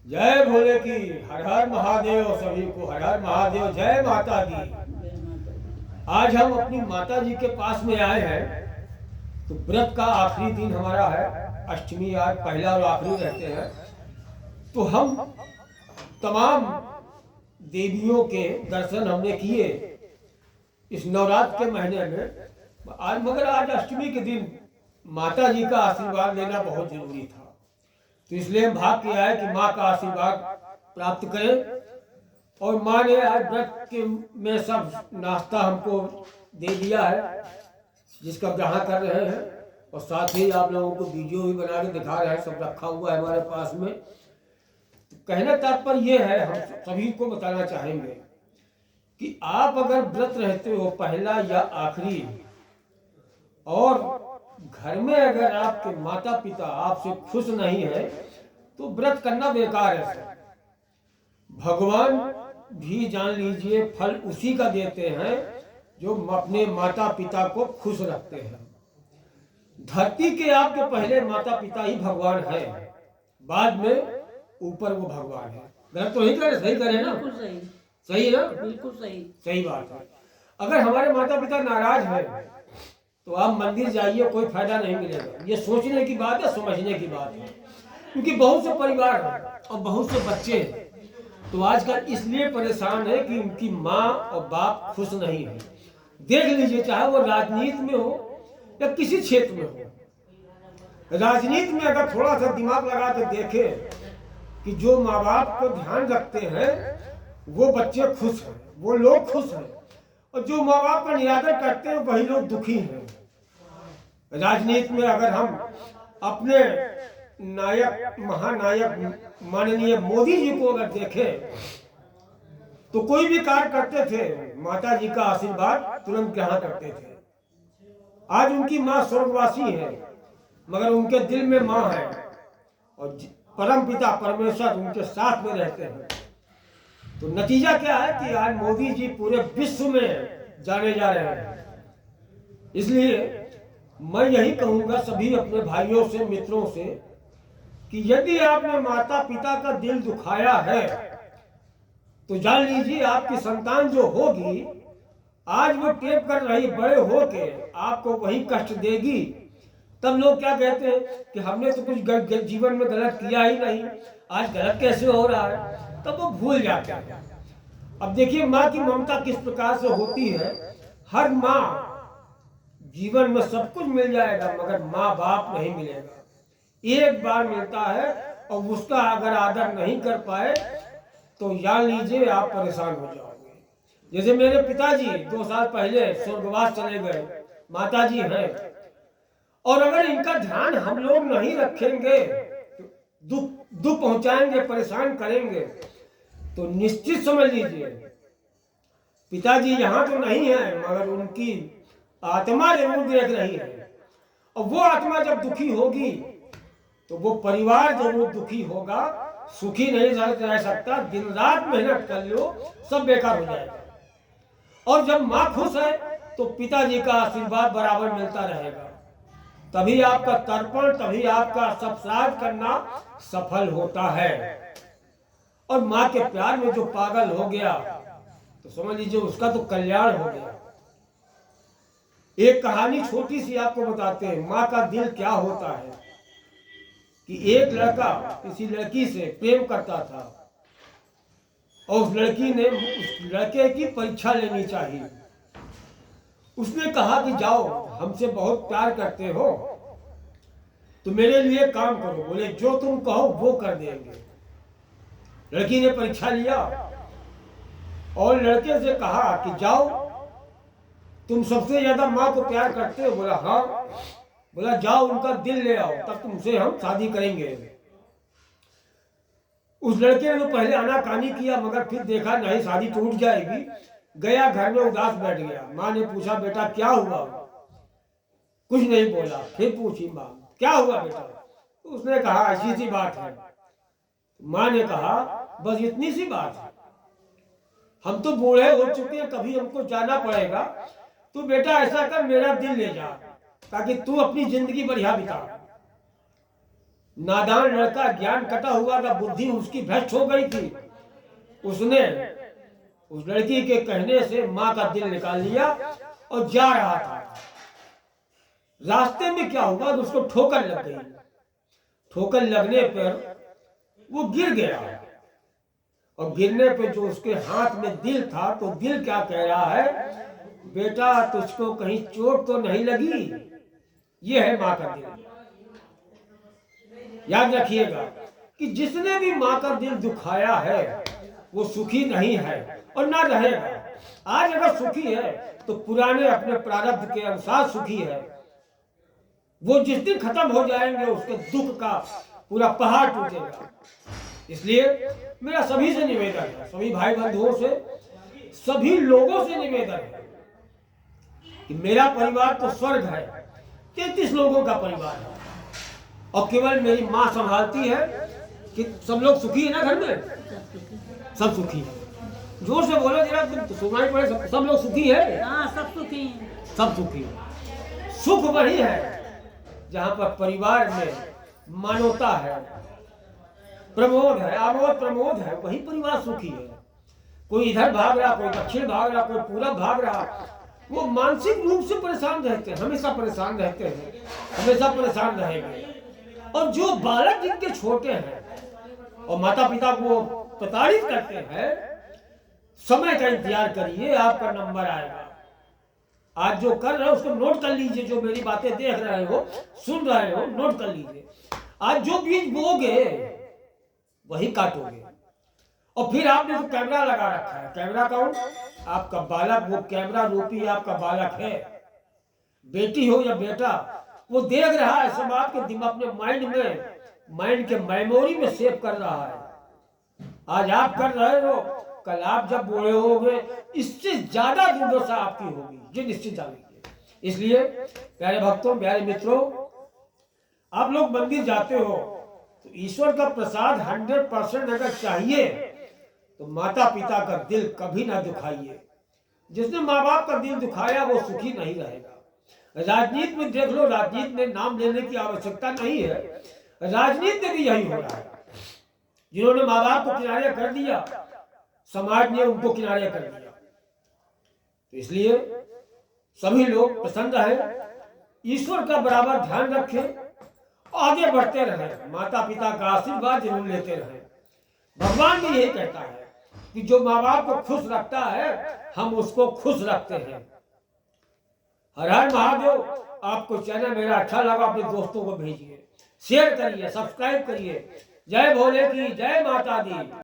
जय भोले की। हर हर महादेव। सभी को हर हर महादेव। जय माता दी। आज हम अपनी माता जी के पास में आए हैं। तो व्रत का आखिरी दिन हमारा है। अष्टमी आज पहला और आखिरी रहते हैं। तो हम तमाम देवियों के दर्शन हमने किए इस नवरात्र के महीने में। आज मगर आज अष्टमी के दिन माता जी का आशीर्वाद लेना बहुत जरूरी था। तो इसलिए हम भाग के आए कि माँ का आशीर्वाद प्राप्त करें। और माँ ने आज व्रत के में सब नाश्ता हमको दे दिया है जिसका ग्रहण कर रहे हैं। और साथ ही आप लोगों को वीडियो भी बना के दिखा रहे हैं। सब रखा हुआ है हमारे पास में। तो कहने तात्पर्य ये है, हम सभी को बताना चाहेंगे कि आप अगर व्रत रहते हो पहला या आखिरी, और घर में अगर आपके माता पिता आपसे खुश नहीं है तो व्रत करना बेकार है। भगवान भी जान लीजिए फल उसी का देते हैं जो अपने माता पिता को खुश रखते हैं। धरती के आपके पहले माता पिता ही भगवान है, बाद में ऊपर वो भगवान है। गलत तो नहीं करे, सही करे ना? सही सही है ना? बिल्कुल सही सही बात है। अगर हमारे माता पिता नाराज हैं तो आप मंदिर जाइए, कोई फायदा नहीं मिलेगा। ये सोचने की बात है, समझने की बात है। क्योंकि बहुत से परिवार और बहुत से बच्चे तो आजकल इसलिए परेशान है कि उनकी माँ और बाप खुश नहीं है। देख लीजिए, चाहे वो राजनीति में हो या किसी क्षेत्र में हो। राजनीति में अगर थोड़ा सा दिमाग लगा के देखे कि जो माँ बाप को ध्यान रखते हैं वो बच्चे खुश हैं, वो लोग खुश हैं। और जो माँ बाप का निरादर करते हैं वही लोग दुखी हैं। राजनीति में अगर हम अपने नायक महानायक माननीय मोदी जी को अगर देखें तो कोई भी कार्य करते थे माता जी का आशीर्वाद तुरंत ग्रहण करते थे। आज उनकी माँ स्वर्गवासी है मगर उनके दिल में माँ है और परम पिता परमेश्वर उनके साथ में रहते हैं। तो नतीजा क्या है कि आज मोदी जी पूरे विश्व में जाने जा रहे हैं। इसलिए मैं यही कहूंगा सभी अपने भाइयों से, मित्रों से कि यदि आपने माता पिता का दिल दुखाया है तो जान लीजिए आपकी संतान जो होगी आज वो टेप कर रही बड़े होके आपको वही कष्ट देगी। तब लोग क्या कहते हैं कि हमने तो कुछ जीवन में गलत किया ही नहीं, आज गलत कैसे हो रहा है, तब वो भूल जाते हैं। अब देखिए माँ की ममता किस प्रकार से होती है। हर माँ जीवन में सब कुछ मिल जाएगा मगर माँ बाप नहीं मिलेगा। एक बार मिलता है और उसका अगर आदर नहीं कर पाए तो जान लीजिए आप परेशान हो जाओगे। जैसे मेरे पिताजी 2 साल पहले स्वर्गवास चले गए, माता जी हैं, और अगर इनका ध्यान हम लोग नहीं रखेंगे, दुख पहुंचाएंगे, परेशान करेंगे, तो निश्चित समझ लीजिए पिताजी यहाँ तो नहीं है मगर उनकी आत्मा जरूर देख रही है। और वो आत्मा जब दुखी होगी तो वो परिवार जरूर दुखी होगा, सुखी नहीं रह सकता। दिन रात मेहनत कर लो सब बेकार हो जाएगा। और जब माँ खुश है तो पिताजी का आशीर्वाद बराबर मिलता रहेगा। तभी आपका तर्पण, तभी आपका सब श्राद्ध करना सफल होता है। और माँ के प्यार में जो पागल हो गया तो समझ लीजिए उसका तो कल्याण हो गया। एक कहानी छोटी सी आपको बताते हैं माँ का दिल क्या होता है। कि एक लड़का किसी लड़की से प्रेम करता था और उस लड़की ने उस लड़के की परीक्षा लेनी चाहिए। उसने कहा कि जाओ, हमसे बहुत प्यार करते हो तो मेरे लिए काम करो। बोले जो तुम कहो वो कर देंगे। लड़की ने परीक्षा लिया और लड़के से कहा कि जाओ, तुम सबसे ज्यादा माँ को प्यार करते हो। बोला हाँ। बोला जाओ उनका दिल ले आओ तब तुमसे हम शादी करेंगे। उस लड़के ने तो पहले आनाकानी किया मगर फिर देखा नहीं शादी टूट जाएगी। गया घर में उदास बैठ गया। माँ ने पूछा बेटा क्या हुआ? कुछ नहीं बोला। फिर पूछी माँ क्या हुआ बेटा? तो उसने कहा ऐसी सी बात है। माँ ने कहा बस इतनी सी बात है, हम तो बूढ़े हो चुके हैं, कभी हमको जाना पड़ेगा, तो बेटा ऐसा कर मेरा दिल ले जा ताकि तू अपनी जिंदगी बढ़िया बिता। नादान लड़का, ज्ञान कटा हुआ था, बुद्धि उसकी भ्रष्ट हो गई थी। उसने उस लड़की के कहने से माँ का दिल निकाल लिया और जा रहा था। रास्ते में क्या हुआ, उसको ठोकर लग गई। ठोकर लगने पर वो गिर गया और गिरने पे जो उसके हाथ में दिल था, तो दिल क्या कह रहा है, बेटा तुझको कहीं चोट तो नहीं लगी। ये है माँ का दिल। याद रखिएगा कि जिसने भी माँ का दिल दुखाया है वो सुखी नहीं है और ना रहेगा। आज अगर सुखी है तो पुराने अपने प्रारब्ध के अनुसार सुखी है। वो जिस दिन खत्म हो जाएंगे उसके दुख का पूरा पहाड़ टूटेगा। इसलिए मेरा सभी से निवेदन है, सभी भाई बंधुओं से, सभी लोगों से निवेदन है कि मेरा परिवार तो स्वर्ग है, 33 लोगों का परिवार है और केवल मेरी माँ संभालती है। कि सब लोग सुखी है ना घर में? सब सुखी है। जोर से बोलो जरा, तुम सुनाई पड़े। सब लोग सुखी है? हाँ, सब सुखी हैं। सब सुखी है। सुख वही है जहाँ पर परिवार में मानवता है, प्रमोद है, आमोद प्रमोद है, वही परिवार सुखी है। कोई इधर भाग रहा, कोई दक्षिण भाग रहा, कोई पूरब भाग रहा, वो मानसिक रूप से परेशान रहते हैं, हमेशा परेशान रहते हैं, हमेशा परेशान रहेंगे। और जो बालक जिनके छोटे हैं और माता पिता को प्रताड़ित करते हैं, समय का इंतजार करिए, आपका नंबर आएगा। आज जो कर रहे हो उसको नोट कर लीजिए, जो मेरी बातें देख रहे हो, सुन रहे हो, नोट कर लीजिए। आज जो बीज बोगे वही काटोगे। और फिर आपने जो कैमरा लगा रखा है, कैमरा कौन? आपका बालक, वो कैमरा रूपी आपका बालक है। बेटी हो या बेटा, वो देख रहा है, सब आपके दिमाग, अपने माइंड के मेमोरी में सेव कर रहा है। आज आप कर रहे हो, कल आप जब बूढ़े होगे इससे ज्यादा दुर्दशा आपकी होगी, ये निश्चित जानिए। इसलिए प्यारे भक्तों, प्यारे मित्रों, आप लोग मंदिर जाते हो तो ईश्वर का प्रसाद 100% अगर चाहिए तो माता पिता का दिल कभी ना दुखाइए। जिसने माँ बाप का दिल दुखाया वो सुखी नहीं रहेगा। राजनीति में देख लो, राजनीति में नाम लेने की आवश्यकता नहीं है, राजनीति में भी यही हो रहा है। जिन्होंने माँ बाप को किनारे कर दिया, समाज ने उनको किनारे कर दिया। तो इसलिए सभी लोग प्रसन्न रहे, ईश्वर का बराबर ध्यान रखें, आगे बढ़ते रहे, माता पिता का आशीर्वाद जरूर लेते रहे। भगवान भी यही कहता है कि जो माँ बाप को खुश रखता है हम उसको खुश रखते हैं। हर हर महादेव। आपको चैनल मेरा अच्छा लगा, अपने दोस्तों को भेजिए, शेयर करिए, सब्सक्राइब करिए। जय भोले की जय माता दी।